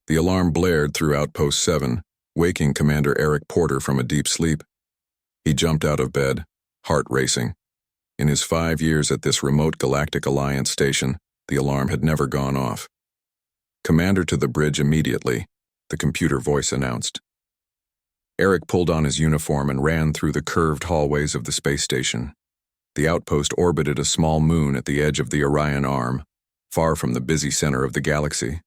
The alarm blared through Outpost 7, waking Commander Eric Porter from a deep sleep. He jumped out of bed, heart racing. In his 5 years at this remote Galactic Alliance station, the alarm had never gone off. "Commander to the bridge immediately," the computer voice announced. Eric pulled on his uniform and ran through the curved hallways of the space station. The outpost orbited a small moon at the edge of the Orion Arm, far from the busy center of the galaxy.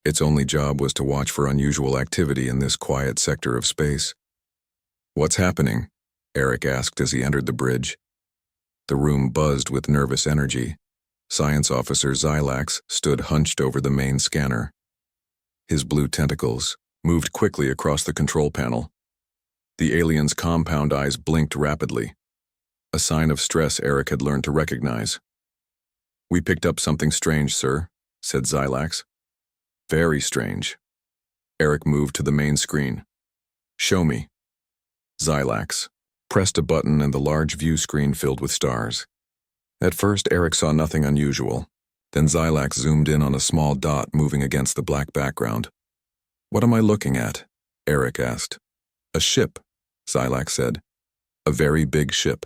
Its only job was to watch for unusual activity in this quiet sector of space. "What's happening?" Eric asked as he entered the bridge. The room buzzed with nervous energy. Science Officer Xylax stood hunched over the main scanner. His blue tentacles moved quickly across the control panel. The alien's compound eyes blinked rapidly, a sign of stress Eric had learned to recognize. "We picked up something strange, sir," said Xylax. "Very strange." Eric moved to the main screen. "Show me." Xylax pressed a button and the large view screen filled with stars. At first, Eric saw nothing unusual. Then Xylax zoomed in on a small dot moving against the black background. "What am I looking at?" Eric asked. "A ship," Xylax said. "A very big ship.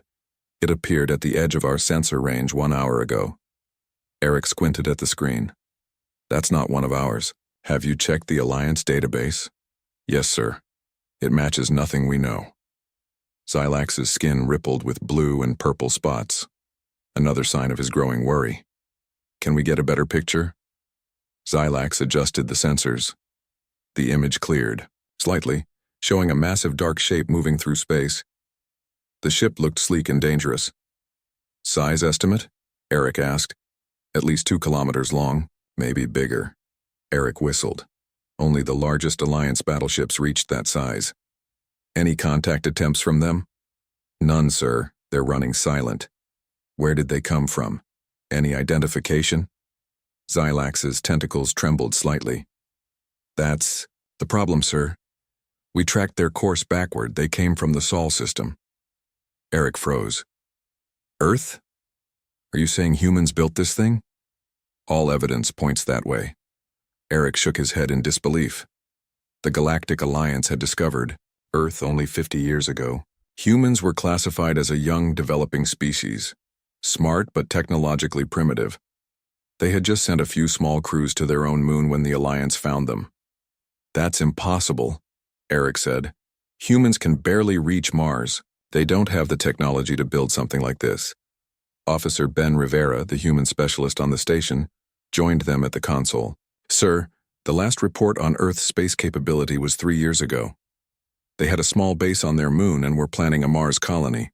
It appeared at the edge of our sensor range 1 hour ago." Eric squinted at the screen. "That's not one of ours. Have you checked the Alliance database?" "Yes, sir. It matches nothing we know." Xylax's skin rippled with blue and purple spots, another sign of his growing worry. "Can we get a better picture?" Xylax adjusted the sensors. The image cleared, slightly, showing a massive dark shape moving through space. The ship looked sleek and dangerous. "Size estimate?" Eric asked. "At least 2 kilometers long, maybe bigger." Eric whistled. Only the largest Alliance battleships reached that size. "Any contact attempts from them?" "None, sir. They're running silent." "Where did they come from? Any identification?" Xylax's tentacles trembled slightly. "That's the problem, sir. We tracked their course backward. They came from the Sol system." Eric froze. "Earth? Are you saying humans built this thing?" "All evidence points that way." Eric shook his head in disbelief. The Galactic Alliance had discovered Earth only 50 years ago. Humans were classified as a young, developing species, smart but technologically primitive. They had just sent a few small crews to their own moon when the Alliance found them. "That's impossible," Eric said. "Humans can barely reach Mars. They don't have the technology to build something like this." Officer Ben Rivera, the human specialist on the station, joined them at the console. "Sir, the last report on Earth's space capability was 3 years ago. They had a small base on their moon and were planning a Mars colony."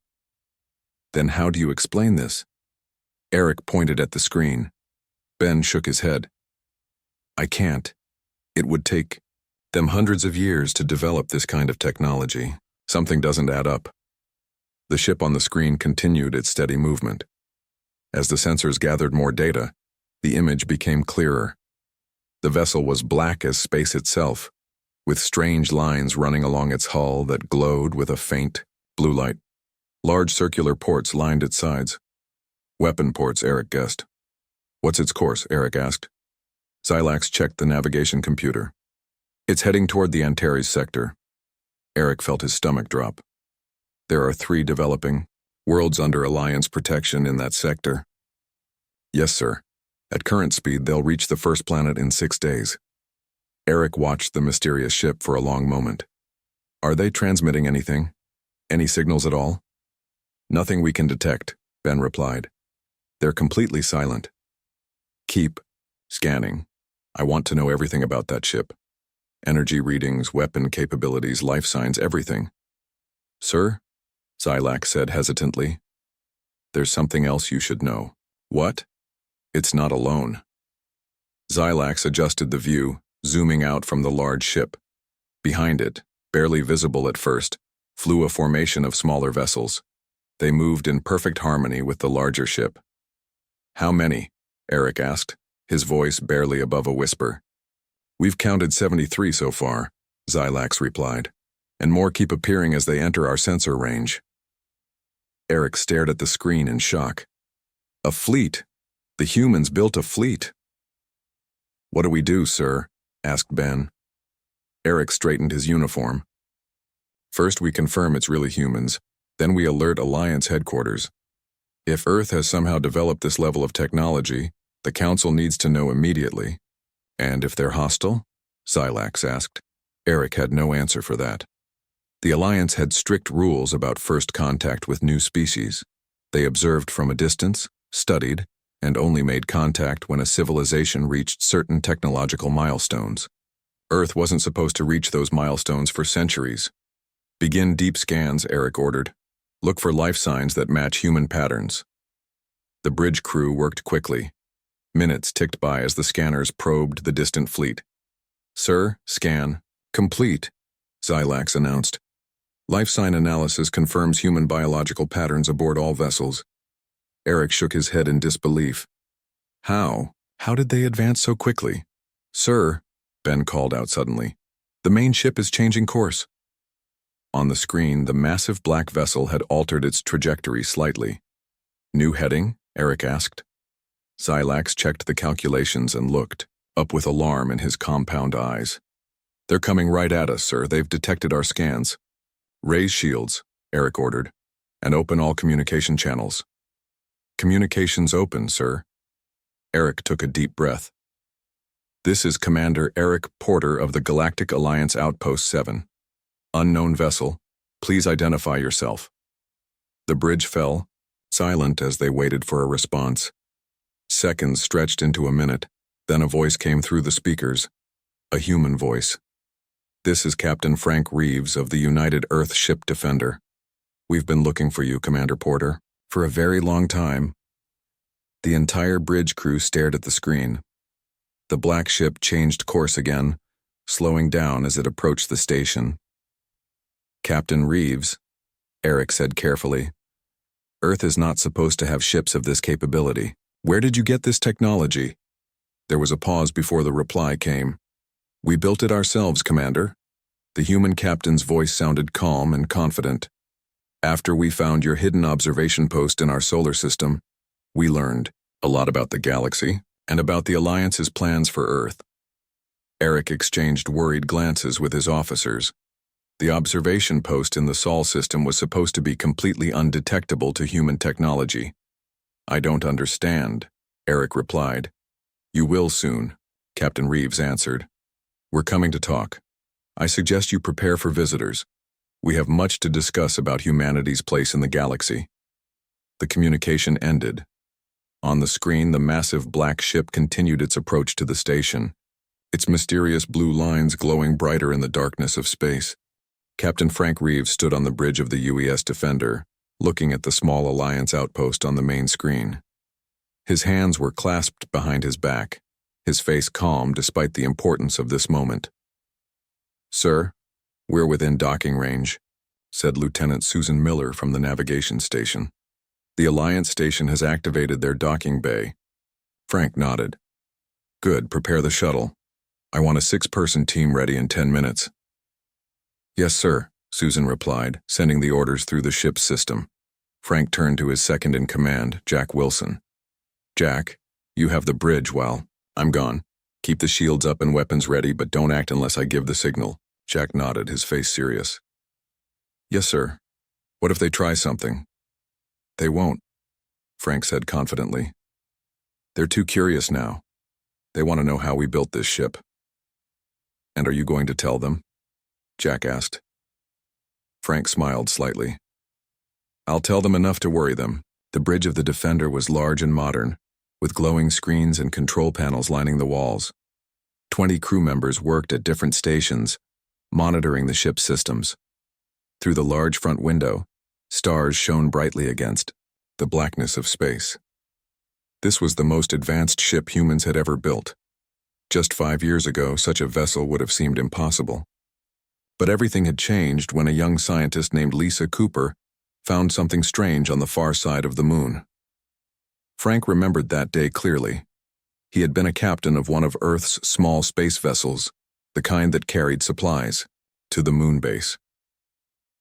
"Then how do you explain this?" Eric pointed at the screen. Ben shook his head. "I can't. It would take them hundreds of years to develop this kind of technology. Something doesn't add up." The ship on the screen continued its steady movement. As the sensors gathered more data, the image became clearer. The vessel was black as space itself, with strange lines running along its hull that glowed with a faint blue light. Large circular ports lined its sides. "Weapon ports," Eric guessed. "What's its course?" Eric asked. Xylax checked the navigation computer. "It's heading toward the Antares sector." Eric felt his stomach drop. "There are 3 developing worlds under Alliance protection in that sector." "Yes, sir. At current speed, they'll reach the first planet in 6 days." Eric watched the mysterious ship for a long moment. "Are they transmitting anything? Any signals at all?" "Nothing we can detect," Ben replied. "They're completely silent." "Keep scanning. I want to know everything about that ship. Energy readings, weapon capabilities, life signs, everything." "Sir?" Xylax said hesitantly. "There's something else you should know." "What?" "It's not alone." Xylax adjusted the view, zooming out from the large ship. Behind it, barely visible at first, flew a formation of smaller vessels. They moved in perfect harmony with the larger ship. "How many?" Eric asked, his voice barely above a whisper. "We've counted 73 so far," Xylax replied, "and more keep appearing as they enter our sensor range." Eric stared at the screen in shock. "A fleet! The humans built a fleet!" "What do we do, sir?" asked Ben. Eric straightened his uniform. First we confirm it's really humans, then we alert Alliance headquarters. If Earth has somehow developed this level of technology, the Council needs to know immediately. And if they're hostile? Silax asked. Eric had no answer for that. The Alliance had strict rules about first contact with new species. They observed from a distance, studied, and only made contact when a civilization reached certain technological milestones. Earth wasn't supposed to reach those milestones for centuries. Begin deep scans, Eric ordered. Look for life signs that match human patterns. The bridge crew worked quickly. Minutes ticked by as the scanners probed the distant fleet. Sir, scan. Complete, Silax announced. Life sign analysis confirms human biological patterns aboard all vessels. Eric shook his head in disbelief. How? How did they advance so quickly? Sir, Ben called out suddenly. The main ship is changing course. On the screen, the massive black vessel had altered its trajectory slightly. New heading? Eric asked. Silax checked the calculations and looked, up with alarm in his compound eyes. They're coming right at us, sir. They've detected our scans. Raise shields, Eric ordered, and open all communication channels. Communications open, sir. Eric took a deep breath. This is Commander Eric Porter of the Galactic Alliance Outpost 7. Unknown vessel, please identify yourself. The bridge fell, silent as they waited for a response. Seconds stretched into a minute, then a voice came through the speakers. A human voice. This is Captain Frank Reeves of the United Earth Ship Defender. We've been looking for you, Commander Porter, for a very long time. The entire bridge crew stared at the screen. The black ship changed course again, slowing down as it approached the station. Captain Reeves, Eric said carefully. Earth is not supposed to have ships of this capability. Where did you get this technology? There was a pause before the reply came. We built it ourselves, Commander. The human captain's voice sounded calm and confident. After we found your hidden observation post in our solar system, we learned a lot about the galaxy and about the Alliance's plans for Earth. Eric exchanged worried glances with his officers. The observation post in the Sol system was supposed to be completely undetectable to human technology. I don't understand, Eric replied. You will soon, Captain Reeves answered. We're coming to talk. I suggest you prepare for visitors. We have much to discuss about humanity's place in the galaxy. The communication ended. On the screen, the massive black ship continued its approach to the station, its mysterious blue lines glowing brighter in the darkness of space. Captain Frank Reeves stood on the bridge of the UES Defender, looking at the small Alliance outpost on the main screen. His hands were clasped behind his back, his face calm despite the importance of this moment. Sir, we're within docking range, said Lieutenant Susan Miller from the navigation station. The Alliance station has activated their docking bay. Frank nodded. Good, prepare the shuttle. I want a 6-person team ready in 10 minutes. Yes, sir, Susan replied, sending the orders through the ship's system. Frank turned to his second-in-command, Jack Wilson. Jack, you have the bridge while I'm gone. Keep the shields up and weapons ready, but don't act unless I give the signal. Jack nodded, his face serious. Yes, sir. What if they try something? They won't, Frank said confidently. They're too curious now. They want to know how we built this ship. And are you going to tell them? Jack asked. Frank smiled slightly. I'll tell them enough to worry them. The bridge of the Defender was large and modern, with glowing screens and control panels lining the walls. 20 crew members worked at different stations, monitoring the ship's systems. Through the large front window, stars shone brightly against the blackness of space. This was the most advanced ship humans had ever built. Just 5 years ago, such a vessel would have seemed impossible. But everything had changed when a young scientist named Lisa Cooper found something strange on the far side of the moon. Frank remembered that day clearly. He had been a captain of one of Earth's small space vessels, the kind that carried supplies, to the moon base.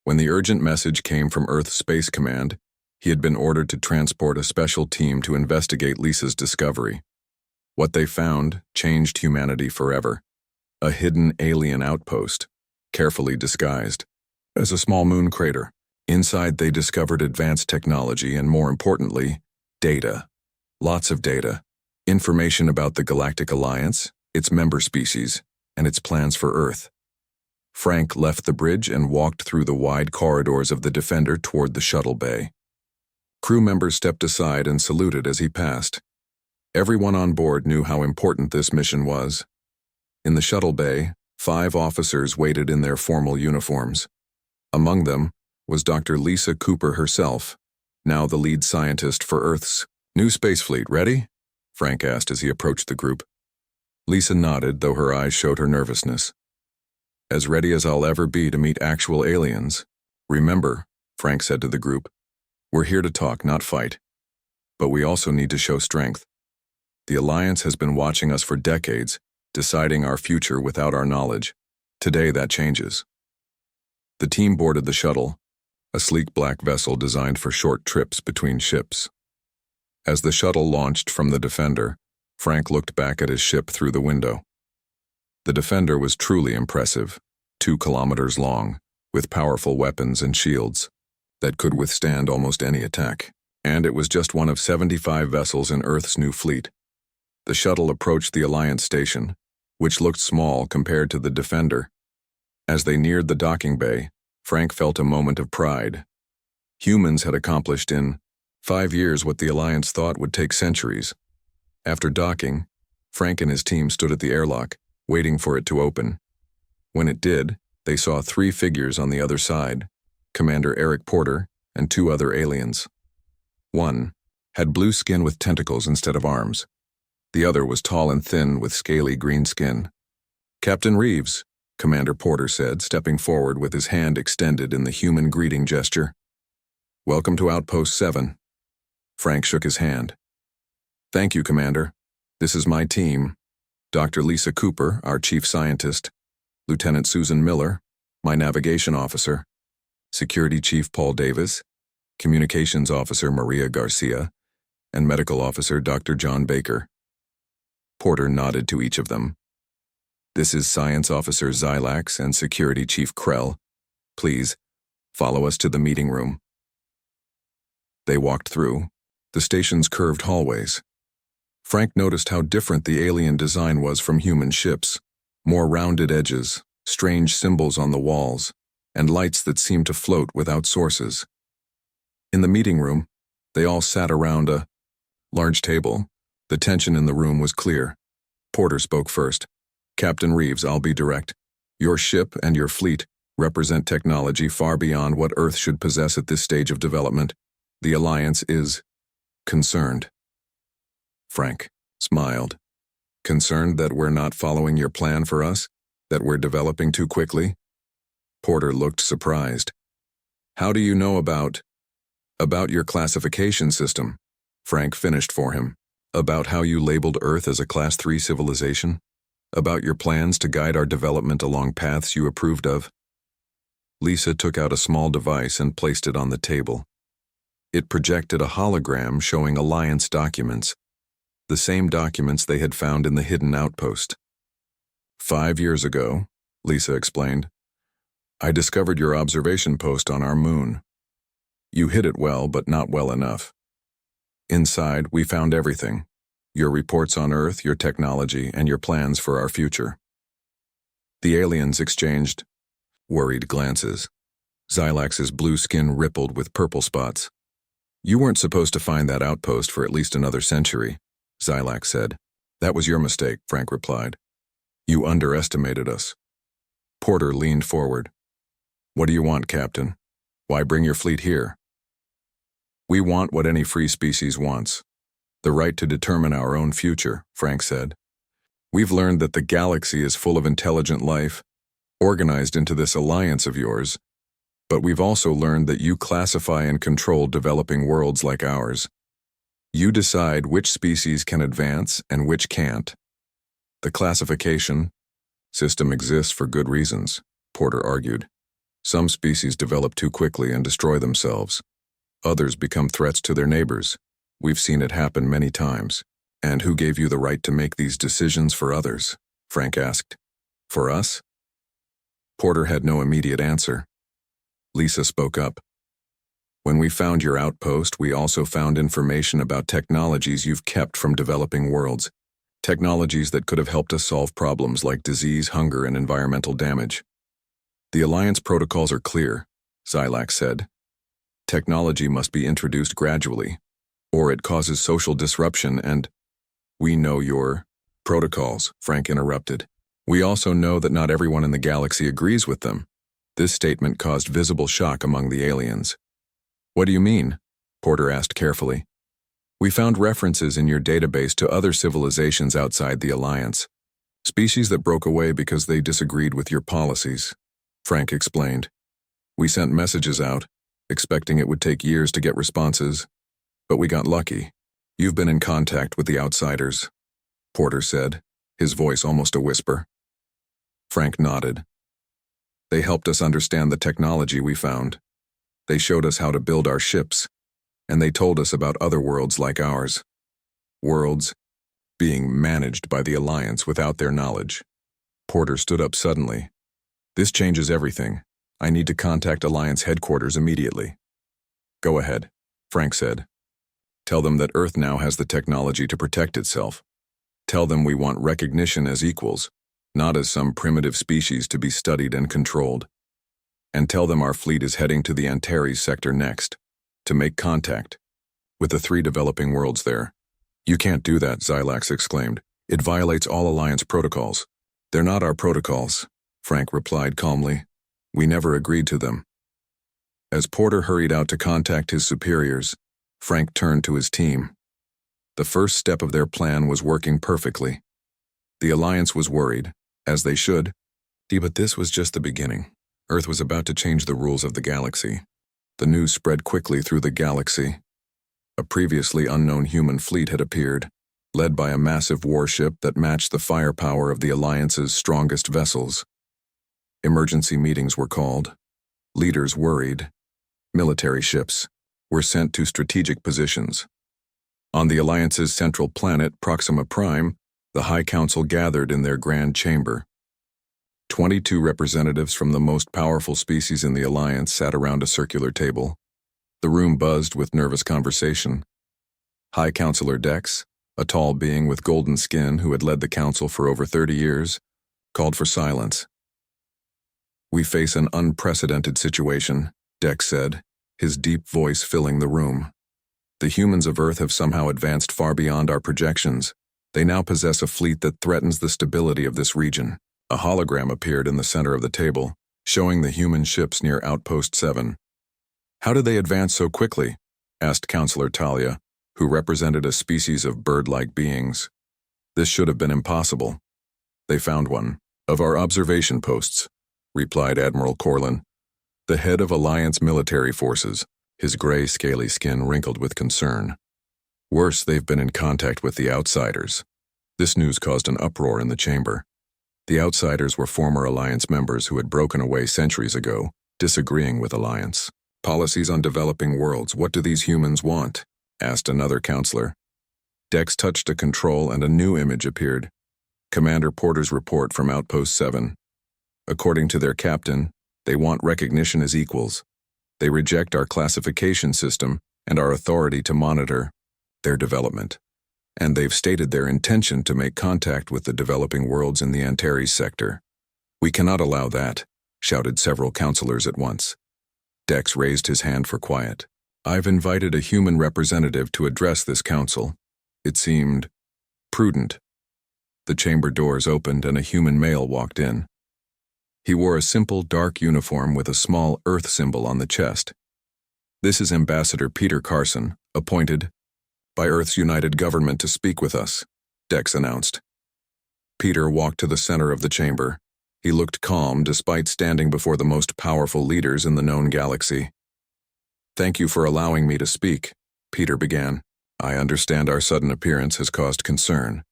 When the urgent message came from Earth Space Command, he had been ordered to transport a special team to investigate Lisa's discovery. What they found changed humanity forever. A hidden alien outpost, carefully disguised as a small moon crater. Inside, they discovered advanced technology and, more importantly, data. Lots of data. Information about the Galactic Alliance, its member species, and its plans for Earth. Frank left the bridge and walked through the wide corridors of the Defender toward the shuttle bay. Crew members stepped aside and saluted as he passed. Everyone on board knew how important this mission was. In the shuttle bay, 5 officers waited in their formal uniforms. Among them was Dr. Lisa Cooper herself, now the lead scientist for Earth's new space fleet. Ready? Frank asked as he approached the group. Lisa nodded, though her eyes showed her nervousness. As ready as I'll ever be to meet actual aliens. Remember, Frank said to the group, we're here to talk, not fight. But we also need to show strength. The Alliance has been watching us for decades, deciding our future without our knowledge. Today that changes. The team boarded the shuttle, a sleek black vessel designed for short trips between ships. As the shuttle launched from the Defender, Frank looked back at his ship through the window. The Defender was truly impressive, 2 kilometers long, with powerful weapons and shields that could withstand almost any attack. And it was just one of 75 vessels in Earth's new fleet. The shuttle approached the Alliance station, which looked small compared to the Defender. As they neared the docking bay, Frank felt a moment of pride. Humans had accomplished in 5 years what the Alliance thought would take centuries. After docking, Frank and his team stood at the airlock, waiting for it to open. When it did, they saw 3 figures on the other side, Commander Eric Porter and 2 other aliens. One had blue skin with tentacles instead of arms. The other was tall and thin with scaly green skin. Captain Reeves, Commander Porter said, stepping forward with his hand extended in the human greeting gesture. Welcome to Outpost 7. Frank shook his hand. Thank you, Commander. This is my team. Dr. Lisa Cooper, our chief scientist, Lieutenant Susan Miller, my navigation officer, Security Chief Paul Davis, Communications Officer Maria Garcia, and Medical Officer Dr. John Baker. Porter nodded to each of them. This is Science Officer Xylax and Security Chief Krell. Please, follow us to the meeting room. They walked through the station's curved hallways. Frank noticed how different the alien design was from human ships. More rounded edges, strange symbols on the walls, and lights that seemed to float without sources. In the meeting room, they all sat around a large table. The tension in the room was clear. Porter spoke first. Captain Reeves, I'll be direct. Your ship and your fleet represent technology far beyond what Earth should possess at this stage of development. The Alliance is concerned. Frank smiled. Concerned that we're not following your plan for us? That we're developing too quickly? Porter looked surprised. How do you know about your classification system? Frank finished for him. About how you labeled Earth as a Class 3 civilization? About your plans to guide our development along paths you approved of? Lisa took out a small device and placed it on the table. It projected a hologram showing Alliance documents, the same documents they had found in the hidden outpost. 5 years ago, Lisa explained, I discovered your observation post on our moon. You hid it well, but not well enough. Inside, we found everything. Your reports on Earth, your technology, and your plans for our future. The aliens exchanged worried glances. Xylax's blue skin rippled with purple spots. You weren't supposed to find that outpost for at least another century, Xylax said. That was your mistake, Frank replied. You underestimated us. Porter leaned forward. What do you want, Captain? Why bring your fleet here? We want what any free species wants. The right to determine our own future, Frank said. We've learned that the galaxy is full of intelligent life, organized into this alliance of yours, but we've also learned that you classify and control developing worlds like ours. You decide which species can advance and which can't. The classification system exists for good reasons, Porter argued. Some species develop too quickly and destroy themselves. Others become threats to their neighbors. We've seen it happen many times. And who gave you the right to make these decisions for others? Frank asked. For us? Porter had no immediate answer. Lisa spoke up. When we found your outpost, we also found information about technologies you've kept from developing worlds. Technologies that could have helped us solve problems like disease, hunger, and environmental damage. The Alliance protocols are clear, Xylax said. Technology must be introduced gradually, or it causes social disruption and— We know your protocols, Frank interrupted. We also know that not everyone in the galaxy agrees with them. This statement caused visible shock among the aliens. What do you mean? Porter asked carefully. We found references in your database to other civilizations outside the Alliance. Species that broke away because they disagreed with your policies, Frank explained. We sent messages out, expecting it would take years to get responses, but we got lucky. You've been in contact with the outsiders, Porter said, his voice almost a whisper. Frank nodded. They helped us understand the technology we found. They showed us how to build our ships, and they told us about other worlds like ours. Worlds being managed by the Alliance without their knowledge. Porter stood up suddenly. This changes everything. I need to contact Alliance headquarters immediately. Go ahead, Frank said. Tell them that Earth now has the technology to protect itself. Tell them we want recognition as equals, not as some primitive species to be studied and controlled. And tell them our fleet is heading to the Antares sector next, to make contact with the 3 developing worlds there. You can't do that, Xylax exclaimed. It violates all Alliance protocols. They're not our protocols, Frank replied calmly. We never agreed to them. As Porter hurried out to contact his superiors, Frank turned to his team. The first step of their plan was working perfectly. The Alliance was worried, as they should, but this was just the beginning. Earth was about to change the rules of the galaxy. The news spread quickly through the galaxy. A previously unknown human fleet had appeared, led by a massive warship that matched the firepower of the Alliance's strongest vessels. Emergency meetings were called. Leaders worried. Military ships were sent to strategic positions. On the Alliance's central planet, Proxima Prime, the High Council gathered in their grand chamber. 22 representatives from the most powerful species in the Alliance sat around a circular table. The room buzzed with nervous conversation. High Counselor Dex, a tall being with golden skin who had led the council for over 30 years, called for silence. We face an unprecedented situation, Dex said, his deep voice filling the room. The humans of Earth have somehow advanced far beyond our projections. They now possess a fleet that threatens the stability of this region. A hologram appeared in the center of the table, showing the human ships near Outpost 7. How did they advance so quickly? Asked Counselor Talia, who represented a species of bird-like beings. This should have been impossible. They found one of our observation posts, replied Admiral Corlin, the head of Alliance military forces, his gray, scaly skin wrinkled with concern. Worse, they've been in contact with the outsiders. This news caused an uproar in the chamber. The outsiders were former Alliance members who had broken away centuries ago, disagreeing with Alliance. Policies on developing worlds, what do these humans want? Asked another counselor. Dex touched a control and a new image appeared. Commander Porter's report from Outpost 7. According to their captain, they want recognition as equals. They reject our classification system and our authority to monitor their development. And they've stated their intention to make contact with the developing worlds in the Antares sector. We cannot allow that, shouted several counselors at once. Dex raised his hand for quiet. I've invited a human representative to address this council. It seemed prudent. The chamber doors opened and a human male walked in. He wore a simple dark uniform with a small Earth symbol on the chest. This is Ambassador Peter Carson, appointed by Earth's United Government to speak with us, Dex announced. Peter walked to the center of the chamber. He looked calm despite standing before the most powerful leaders in the known galaxy. Thank you for allowing me to speak, Peter began. I understand our sudden appearance has caused concern.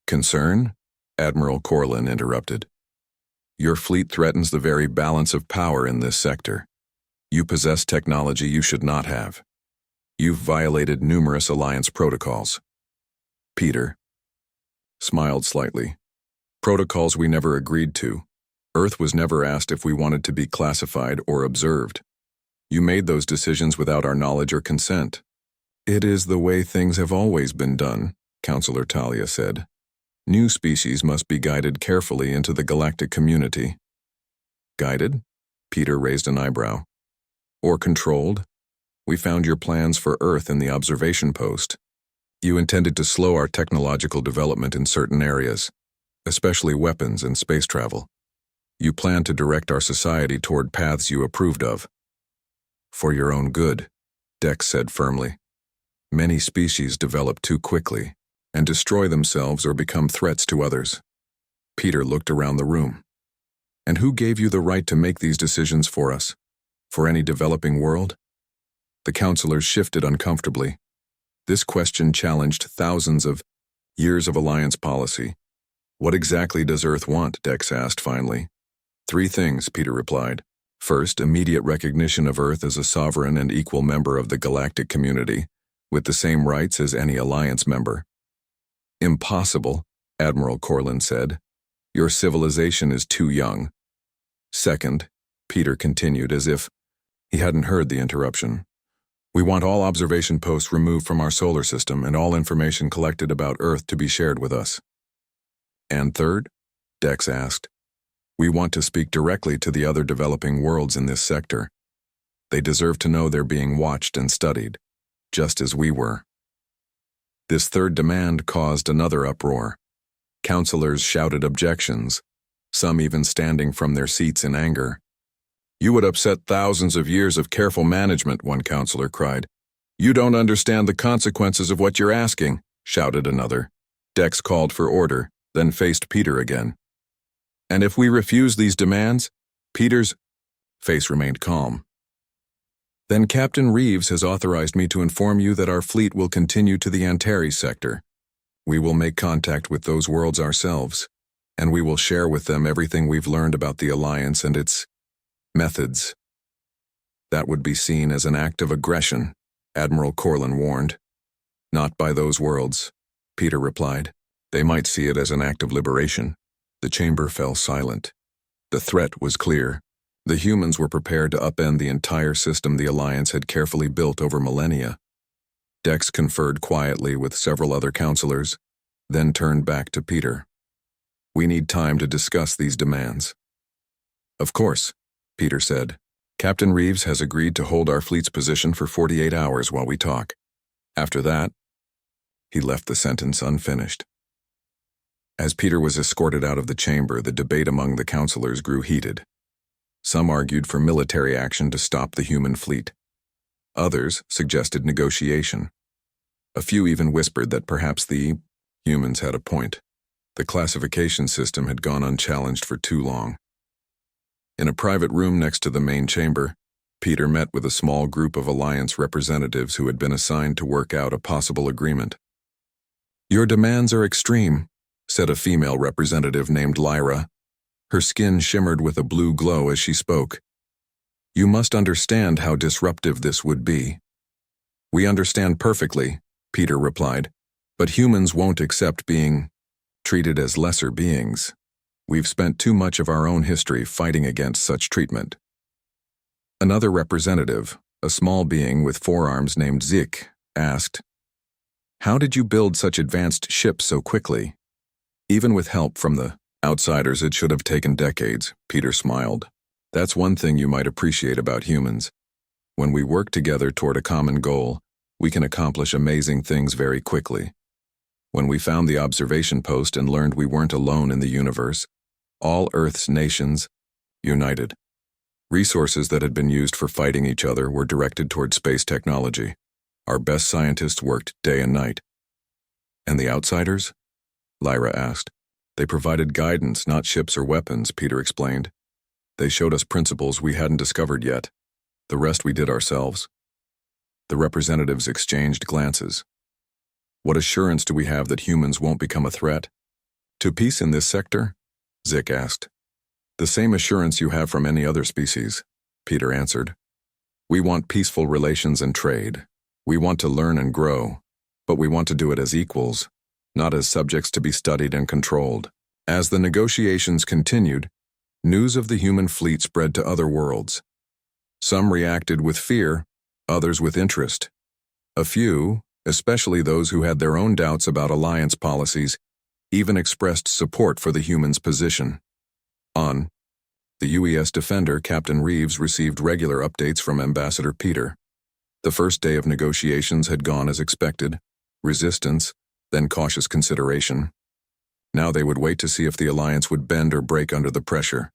Concern? Admiral Corlin interrupted. Your fleet threatens the very balance of power in this sector. You possess technology you should not have. You've violated numerous Alliance protocols. Peter smiled slightly. Protocols we never agreed to. Earth was never asked if we wanted to be classified or observed. You made those decisions without our knowledge or consent. It is the way things have always been done, Counselor Talia said. New species must be guided carefully into the galactic community. Guided? Peter raised an eyebrow. Or controlled? We found your plans for Earth in the observation post. You intended to slow our technological development in certain areas, especially weapons and space travel. You planned to direct our society toward paths you approved of. For your own good, Dex said firmly. Many species develop too quickly and destroy themselves or become threats to others. Peter looked around the room. And who gave you the right to make these decisions for us? For any developing world? The counselors shifted uncomfortably. This question challenged thousands of years of alliance policy. What exactly does Earth want? Dex asked finally. 3 things, Peter replied. First, immediate recognition of Earth as a sovereign and equal member of the galactic community, with the same rights as any alliance member. Impossible, Admiral Corlin said. Your civilization is too young. Second, Peter continued as if he hadn't heard the interruption. We want all observation posts removed from our solar system and all information collected about Earth to be shared with us. And third, Dex asked, we want to speak directly to the other developing worlds in this sector. They deserve to know they're being watched and studied, just as we were. This third demand caused another uproar. Counselors shouted objections, some even standing from their seats in anger. You would upset thousands of years of careful management, one counselor cried. You don't understand the consequences of what you're asking, shouted another. Dex called for order, then faced Peter again. And if we refuse these demands? Peter's face remained calm. Then Captain Reeves has authorized me to inform you that our fleet will continue to the Antares sector. We will make contact with those worlds ourselves, and we will share with them everything we've learned about the Alliance and its methods. That would be seen as an act of aggression, Admiral Corlin warned. Not by those worlds, Peter replied. They might see it as an act of liberation. The chamber fell silent. The threat was clear. The humans were prepared to upend the entire system the Alliance had carefully built over millennia. Dex conferred quietly with several other counselors, then turned back to Peter. We need time to discuss these demands. Of course, Peter said. Captain Reeves has agreed to hold our fleet's position for 48 hours while we talk. After that, he left the sentence unfinished. As Peter was escorted out of the chamber, the debate among the counselors grew heated. Some argued for military action to stop the human fleet. Others suggested negotiation. A few even whispered that perhaps the humans had a point. The classification system had gone unchallenged for too long. In a private room next to the main chamber, Peter met with a small group of Alliance representatives who had been assigned to work out a possible agreement. Your demands are extreme, said a female representative named Lyra. Her skin shimmered with a blue glow as she spoke. You must understand how disruptive this would be. We understand perfectly, Peter replied, but humans won't accept being treated as lesser beings. We've spent too much of our own history fighting against such treatment. Another representative, a small being with 4 arms named Zik, asked, How did you build such advanced ships so quickly? Even with help from the outsiders, it should have taken decades, Peter smiled. That's one thing you might appreciate about humans. When we work together toward a common goal, we can accomplish amazing things very quickly. When we found the observation post and learned we weren't alone in the universe, all Earth's nations united. Resources that had been used for fighting each other were directed toward space technology. Our best scientists worked day and night. And the outsiders? Lyra asked. They provided guidance, not ships or weapons, Peter explained. They showed us principles we hadn't discovered yet. The rest we did ourselves. The representatives exchanged glances. What assurance do we have that humans won't become a threat? To peace in this sector? Zik asked. The same assurance you have from any other species, Peter answered. We want peaceful relations and trade. We want to learn and grow, but we want to do it as equals, not as subjects to be studied and controlled. As the negotiations continued, news of the human fleet spread to other worlds. Some reacted with fear, others with interest. A few, especially those who had their own doubts about alliance policies, even expressed support for the humans' position. On the UES Defender, Captain Reeves received regular updates from Ambassador Peter. The first day of negotiations had gone as expected: resistance, then cautious consideration. Now they would wait to see if the alliance would bend or break under the pressure.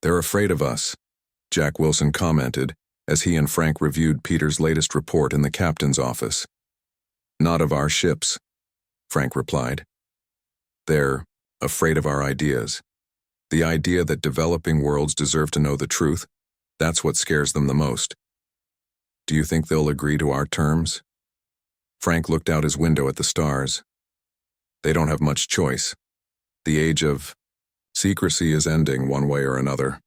"They're afraid of us," Jack Wilson commented as he and Frank reviewed Peter's latest report in the captain's office. "Not of our ships," Frank replied. "They're afraid of our ideas. The idea that developing worlds deserve to know the truth, that's what scares them the most." "Do you think they'll agree to our terms?" Frank looked out his window at the stars. "They don't have much choice. The age of secrecy is ending one way or another."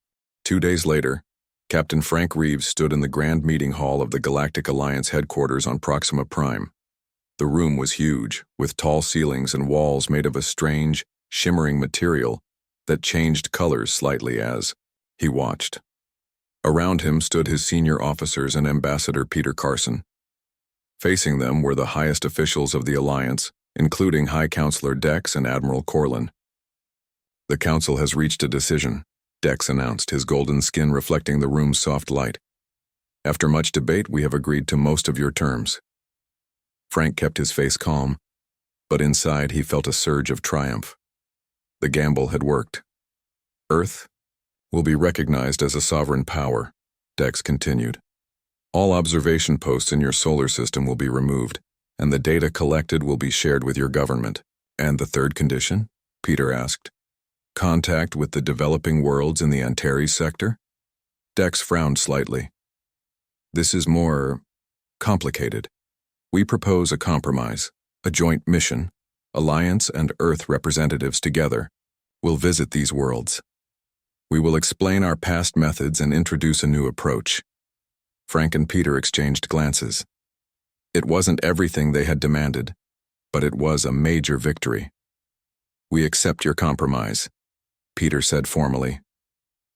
2 days later, Captain Frank Reeves stood in the grand meeting hall of the Galactic Alliance headquarters on Proxima Prime. The room was huge, with tall ceilings and walls made of a strange, shimmering material that changed colors slightly as he watched. Around him stood his senior officers and Ambassador Peter Carson. Facing them were the highest officials of the Alliance, including High Counselor Dex and Admiral Corlin. "The Council has reached a decision," Dex announced, his golden skin reflecting the room's soft light. "After much debate, we have agreed to most of your terms." Frank kept his face calm, but inside he felt a surge of triumph. The gamble had worked. "Earth will be recognized as a sovereign power," Dex continued. "All observation posts in your solar system will be removed, and the data collected will be shared with your government." "And the third condition?" Peter asked. "Contact with the developing worlds in the Antares sector?" Dex frowned slightly. "This is more complicated. We propose a compromise, a joint mission. Alliance and Earth representatives together will visit these worlds. We will explain our past methods and introduce a new approach." Frank and Peter exchanged glances. It wasn't everything they had demanded, but it was a major victory. "We accept your compromise," Peter said formally.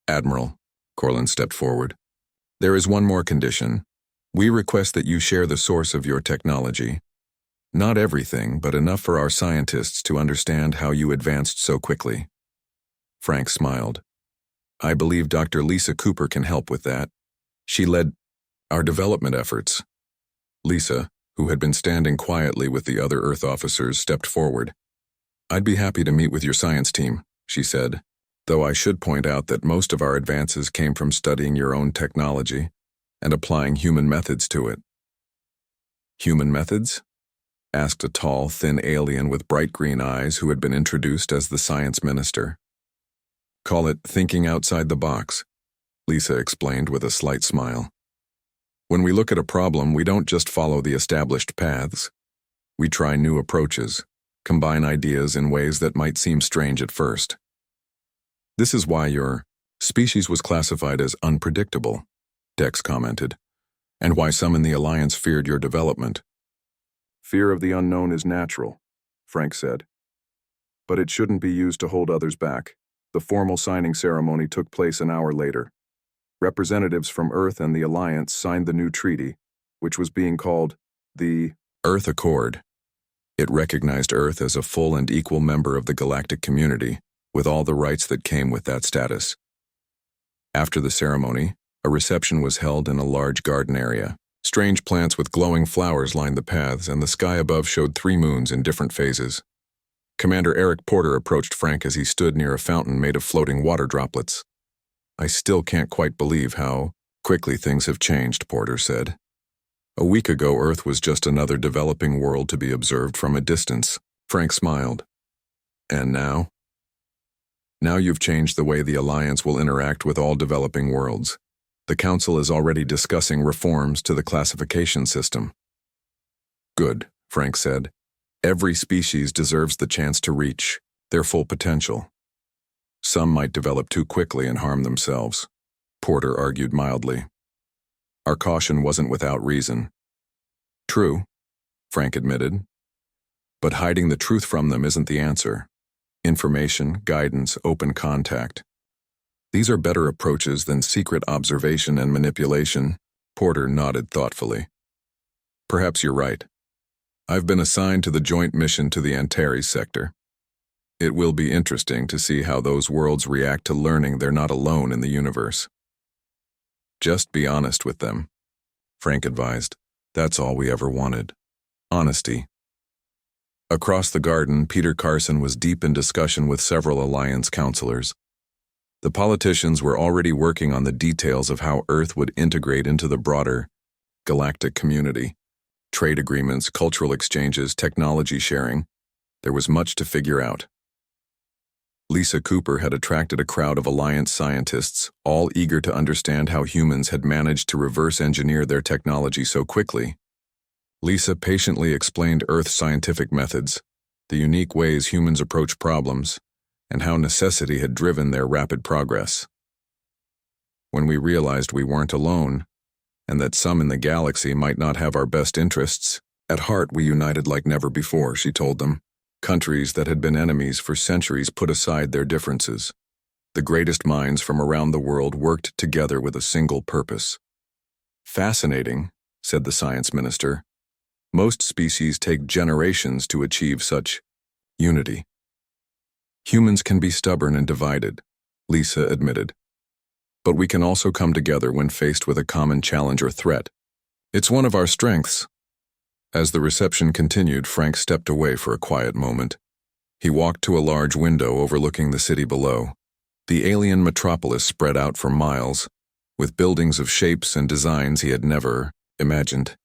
"Admiral," Corlin stepped forward, "there is one more condition. We request that you share the source of your technology. Not everything, but enough for our scientists to understand how you advanced so quickly." Frank smiled. "I believe Dr. Lisa Cooper can help with that. She led our development efforts." Lisa, who had been standing quietly with the other Earth officers, stepped forward. "I'd be happy to meet with your science team," she said, "though I should point out that most of our advances came from studying your own technology and applying human methods to it." "Human methods?" asked a tall, thin alien with bright green eyes who had been introduced as the science minister. "Call it thinking outside the box," Lisa explained with a slight smile. "When we look at a problem, we don't just follow the established paths. We try new approaches, combine ideas in ways that might seem strange at first. This is why your species was classified as unpredictable," Dex commented, "and why some in the Alliance feared your development." "Fear of the unknown is natural," Frank said, "but it shouldn't be used to hold others back." The formal signing ceremony took place an hour later. Representatives from Earth and the Alliance signed the new treaty, which was being called the Earth Accord. It recognized Earth as a full and equal member of the galactic community, with all the rights that came with that status. After the ceremony, a reception was held in a large garden area. Strange plants with glowing flowers lined the paths, and the sky above showed 3 moons in different phases. Commander Eric Porter approached Frank as he stood near a fountain made of floating water droplets. "I still can't quite believe how quickly things have changed," Porter said. "A week ago, Earth was just another developing world to be observed from a distance." Frank smiled. "And now?" "Now you've changed the way the Alliance will interact with all developing worlds. The Council is already discussing reforms to the classification system." "Good," Frank said. "Every species deserves the chance to reach their full potential. Some might develop too quickly and harm themselves," Porter argued mildly. "Our caution wasn't without reason." "True," Frank admitted. "But hiding the truth from them isn't the answer. Information, guidance, open contact. These are better approaches than secret observation and manipulation. Porter nodded thoughtfully. Perhaps you're right. I've been assigned to the joint mission to the Antares sector. It will be interesting to see how those worlds react to learning they're not alone in the universe. Just be honest with them, Frank advised. That's all we ever wanted. Honesty. Across the garden, Peter Carson was deep in discussion with several Alliance counselors. The politicians were already working on the details of how Earth would integrate into the broader galactic community. Trade agreements, cultural exchanges, technology sharing. There was much to figure out. Lisa Cooper had attracted a crowd of Alliance scientists, all eager to understand how humans had managed to reverse engineer their technology so quickly. Lisa patiently explained Earth's scientific methods, the unique ways humans approach problems, and how necessity had driven their rapid progress. When we realized we weren't alone, and that some in the galaxy might not have our best interests, at heart we united like never before, she told them. Countries that had been enemies for centuries put aside their differences. The greatest minds from around the world worked together with a single purpose. Fascinating, said the science minister. Most species take generations to achieve such unity. Humans can be stubborn and divided, Lisa admitted. But we can also come together when faced with a common challenge or threat. It's one of our strengths. As the reception continued, Frank stepped away for a quiet moment. He walked to a large window overlooking the city below. The alien metropolis spread out for miles, with buildings of shapes and designs he had never imagined.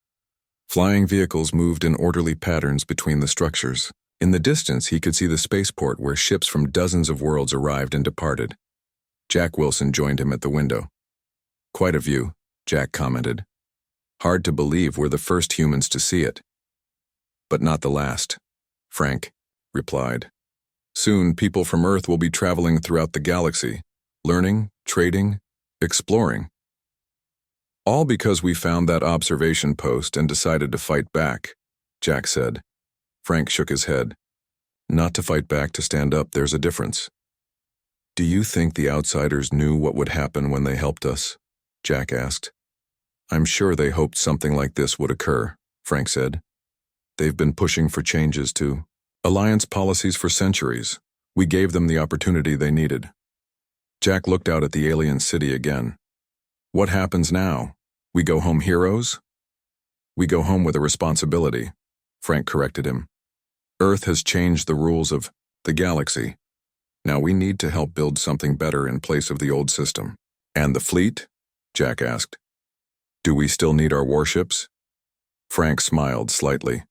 Flying vehicles moved in orderly patterns between the structures. In the distance, he could see the spaceport where ships from dozens of worlds arrived and departed. Jack Wilson joined him at the window. Quite a view, Jack commented. Hard to believe we're the first humans to see it. But not the last, Frank replied. Soon, people from Earth will be traveling throughout the galaxy, learning, trading, exploring. All because we found that observation post and decided to fight back, Jack said. Frank shook his head. Not to fight back, to stand up, there's a difference. Do you think the outsiders knew what would happen when they helped us? Jack asked. I'm sure they hoped something like this would occur, Frank said. They've been pushing for changes to Alliance policies for centuries. We gave them the opportunity they needed. Jack looked out at the alien city again. What happens now? We go home heroes? We go home with a responsibility, Frank corrected him. Earth has changed the rules of the galaxy. Now we need to help build something better in place of the old system. And the fleet? Jack asked. Do we still need our warships? Frank smiled slightly.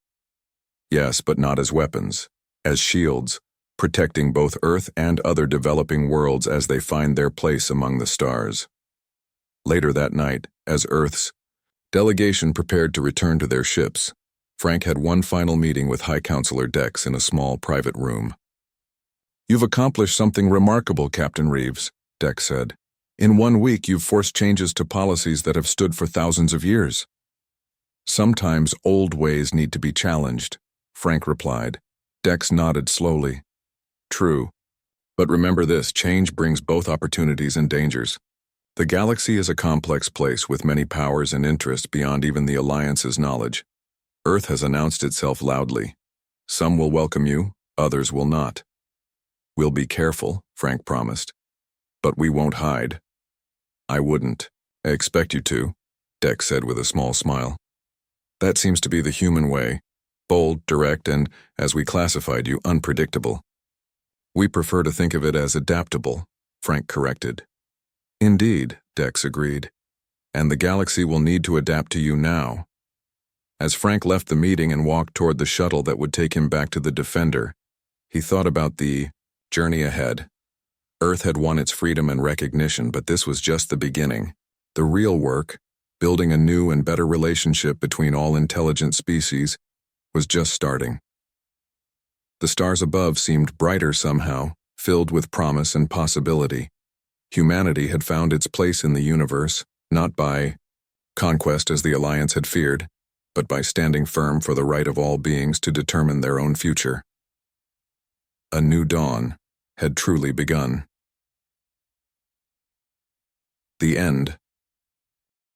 Yes, but not as weapons, as shields, protecting both Earth and other developing worlds as they find their place among the stars. Later that night, as Earth's delegation prepared to return to their ships, Frank had one final meeting with High Counselor Dex in a small private room. You've accomplished something remarkable, Captain Reeves, Dex said. In 1 week, you've forced changes to policies that have stood for thousands of years. Sometimes old ways need to be challenged, Frank replied. Dex nodded slowly. True. But remember this, change brings both opportunities and dangers. The galaxy is a complex place with many powers and interests beyond even the Alliance's knowledge. Earth has announced itself loudly. Some will welcome you, others will not. We'll be careful, Frank promised. But we won't hide. I wouldn't. I expect you to, Dex said with a small smile. That seems to be the human way. Bold, direct, and, as we classified you, unpredictable. We prefer to think of it as adaptable, Frank corrected. Indeed, Dex agreed. And the galaxy will need to adapt to you now. As Frank left the meeting and walked toward the shuttle that would take him back to the Defender, he thought about the journey ahead. Earth had won its freedom and recognition, but this was just the beginning. The real work, building a new and better relationship between all intelligent species, was just starting. The stars above seemed brighter somehow, filled with promise and possibility. Humanity had found its place in the universe, not by conquest as the Alliance had feared, but by standing firm for the right of all beings to determine their own future. A new dawn had truly begun. The end.